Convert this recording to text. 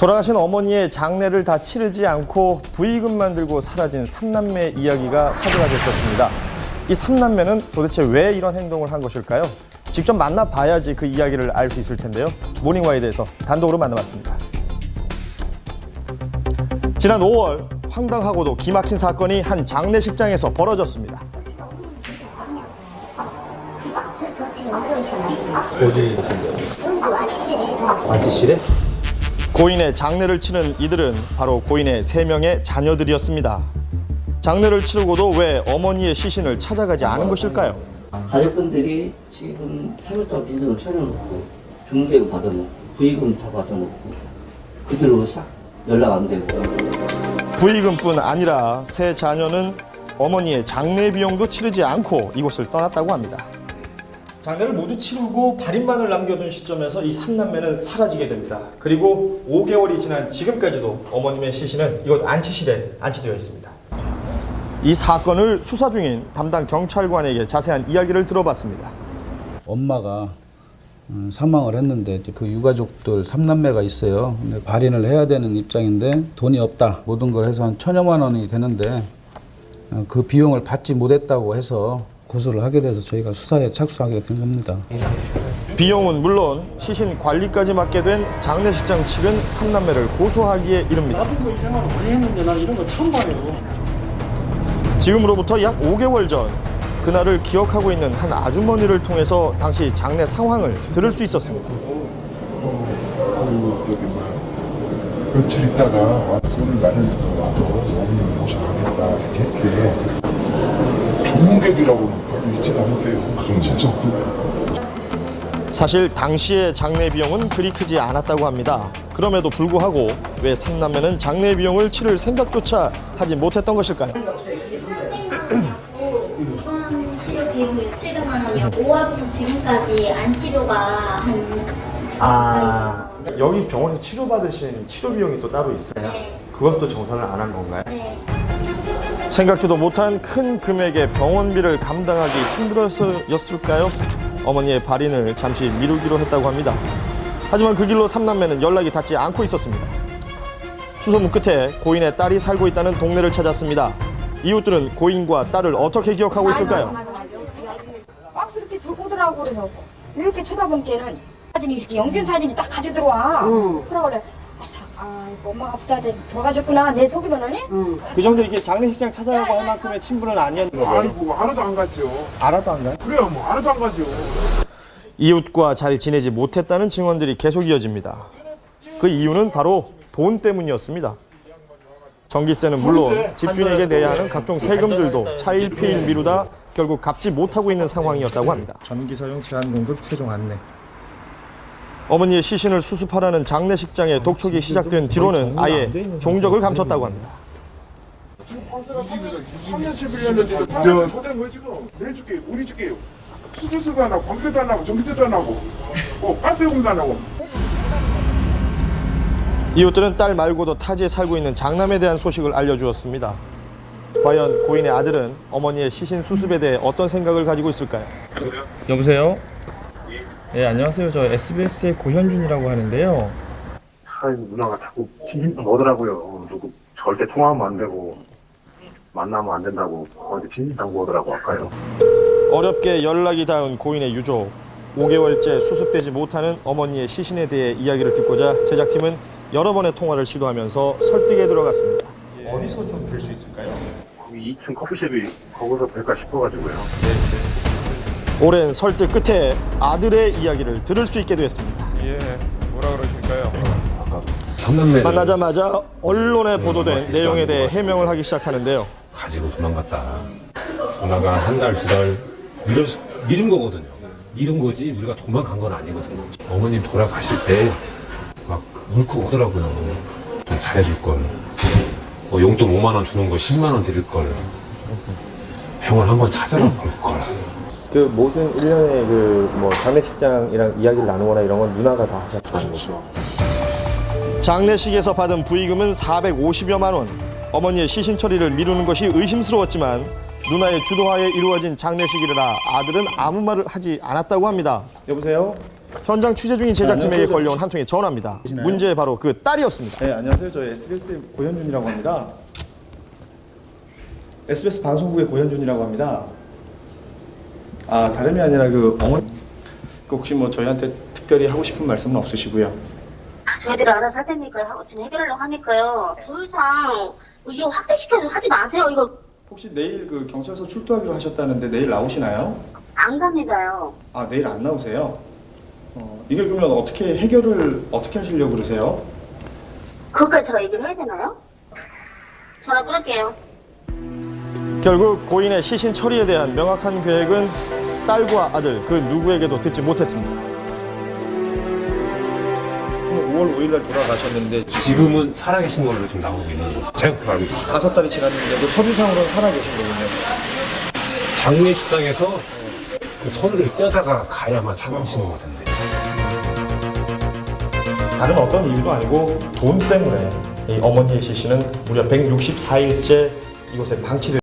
돌아가신 어머니의 장례를 다 치르지 않고 부의금만 들고 사라진 삼남매 이야기가 화제가 됐었습니다. 이 삼남매는 도대체 왜 이런 행동을 한 것일까요? 직접 만나봐야지 그 이야기를 알 수 있을 텐데요. 모닝와이드에서 단독으로 만나봤습니다. 지난 5월 황당하고도 기막힌 사건이 한 장례식장에서 벌어졌습니다. 어디 완치실에? 고인의 장례를 치른 이들은 바로 고인의 3명의 자녀들이었습니다. 장례를 치르고도 왜 어머니의 시신을 찾아가지 않은 것일까요? 가족분들이 지금 3일 동안 빈손을 차려놓고 중개금 받아놓고 부의금 다 받아놓고 그대로 싹 연락 안 되고. 부의금뿐 아니라 세 자녀는 어머니의 장례 비용도 치르지 않고 이곳을 떠났다고 합니다. 장례를 모두 치르고 발인만을 남겨둔 시점에서 이 삼남매는 사라지게 됩니다. 그리고 5개월이 지난 지금까지도 어머님의 시신은 이곳 안치실에 안치되어 있습니다. 이 사건을 수사 중인 담당 경찰관에게 자세한 이야기를 들어봤습니다. 엄마가 사망을 했는데 그 유가족들 3남매가 있어요. 근데 발인을 해야 되는 입장인데 돈이 없다. 모든 걸 해서 한 1,000여만 원이 되는데 그 비용을 받지 못했다고 해서 고소를 하게 돼서 저희가 수사에 착수하게 된 겁니다. 비용은 물론 시신 관리까지 맡게 된 장례식장 측은 삼남매를 고소하기에 이릅니다. 나쁜 거 이 생활을 많이 했는데 난 이런 거 처음 봐요. 지금으로부터 약 5개월 전 그날을 기억하고 있는 한 아주머니를 통해서 당시 장례 상황을 들을 수 있었습니다. 며칠 있다가 돈을 마련해서 와서 어머님 모셔가겠다 이렇게 했대. 종객이라고는 별로 있진 않은데요. 그 정도 진짜 없던데. 사실 당시의 장례 비용은 그리 크지 않았다고 합니다. 그럼에도 불구하고 왜 삼남매는 장례 비용을 치를 생각조차 하지 못했던 것일까요? 이번 치료 비용이 600만 원이요. 5월부터 지금까지 안 치료가 한 여기 병원에서 치료받으신 치료 비용이 또 따로 있어요? 네. 그것도 정산을 안 한 건가요? 네. 생각지도 못한 큰 금액의 병원비를 감당하기 힘들어서였을까요? 어머니의 발인을 잠시 미루기로 했다고 합니다. 하지만 그 길로 삼남매는 연락이 닿지 않고 있었습니다. 수소문 끝에 고인의 딸이 살고 있다는 동네를 찾았습니다. 이웃들은 고인과 딸을 어떻게 기억하고 있을까요? 박스 이렇게 들고 오더라고. 그래서 이렇게 쳐다보니까는 사진이 이렇게 영진 사진이 딱 가져 들어와. 그러길래 엄마가 부자한테 돌아가셨구나. 내 속이로는. 그 정도 이렇게 장례식장 찾아가고 할 만큼의 친분은 아니었는데. 아이고 하나도 안 갔죠. 알아도 안 가요? 그래요, 뭐 하나도 안 가죠. 이웃과 잘 지내지 못했다는 증언들이 계속 이어집니다. 그 이유는 바로 돈 때문이었습니다. 전기세는 물론 집주인에게 내야 하는 각종 세금들도 차일피일 미루다 결국 갚지 못하고 있는 상황이었다고 합니다. 전기 사용 제한 공급 최종 안내. 어머니의 시신을 수습하라는 장례식장의 독촉이 시작된 뒤로는 아예 종적을 감췄다고 합니다. 3년 11년인데도 저 소된 거 지금 내줄게요. 우리 줄게요. 수주세도 안 하고 관세도 안 하고 전기세도 안 하고 가스요금도 안 하고. 이웃들은 딸 말고도 타지에 살고 있는 장남에 대한 소식을 알려주었습니다. 과연 고인의 아들은 어머니의 시신 수습에 대해 어떤 생각을 가지고 있을까요? 여보세요? 네, 안녕하세요. 저 SBS의 고현준이라고 하는데요. 아이고 누나가 자꾸 핑핑 오더라고요. 누구 절대 통화하면 안 되고 만나면 안 된다고 어디 핑핑 당고 오더라고 아까요. 어렵게 연락이 닿은 고인의 유족. 5개월째 수습되지 못하는 어머니의 시신에 대해 이야기를 듣고자 제작팀은 여러 번의 통화를 시도하면서 설득에 들어갔습니다. 어디서 좀 뵐 수 있을까요? 거기 2층 커피숍이 거기서 뵐까 싶어가지고요. 오랜 설득 끝에 아들의 이야기를 들을 수 있게 되었습니다. 예, 뭐라 그러실까요? 삼남매 만나자마자 언론에 보도된 내용에 대해 해명을 하기 시작하는데요. 가지고 도망갔다. 누나가 한 달, 2달 미룬 거거든요. 미룬 거지 우리가 도망간 건 아니거든요. 어머님 돌아가실 때 막 울컥 오더라고요. 좀 잘해줄 걸. 용돈 5만 원 주는 거 10만 원 드릴 걸. 병원 한번 찾아볼 걸. 그 모든 일련의 그 장례식장이랑 이야기를 나누거나 이런 건 누나가 다 하셨던 거죠. 장례식에서 받은 부의금은 450여만 원. 어머니의 시신 처리를 미루는 것이 의심스러웠지만 누나의 주도하에 이루어진 장례식이라 아들은 아무 말을 하지 않았다고 합니다. 여보세요? 현장 취재 중인 제작팀에게 걸려온 한 통의 전화입니다. 문제의 바로 그 딸이었습니다. 네, 안녕하세요. 저 SBS 고현준이라고 합니다. SBS 방송국의 고현준이라고 합니다. 아, 다름이 아니라 그 어머니 혹시 뭐 저희한테 특별히 하고 싶은 말씀은 없으시고요. 저희들이 알아서 할 테니까 하고 해결하려고 하니까요. 더 이상 이거 확대시켜서 하지 마세요. 이거 혹시 내일 그 경찰서 출두하기로 하셨다는데 내일 나오시나요? 안 갑니다요. 아, 내일 안 나오세요? 이게 그러면 어떻게 해결을 어떻게 하시려고 그러세요? 그것까지 제가 얘기를 해야 되나요? 전화 끊을게요. 결국 고인의 시신 처리에 대한 명확한 계획은 딸과 아들 그 누구에게도 듣지 못했습니다. 5월 5일 날 돌아가셨는데 지금은 살아계신 걸로 지금 나오고 있는 거죠. 제가 그렇게 알고 있습니다. 5달이 지났는데도 서류상으로는 살아계신 거군요. 장례식장에서 그 손을 떼다가 가야만 살아계시는 것 같은데. 다른 어떤 이유도 아니고 돈 때문에 이 어머니의 시신은 무려 164일째 이곳에 방치되었습니다.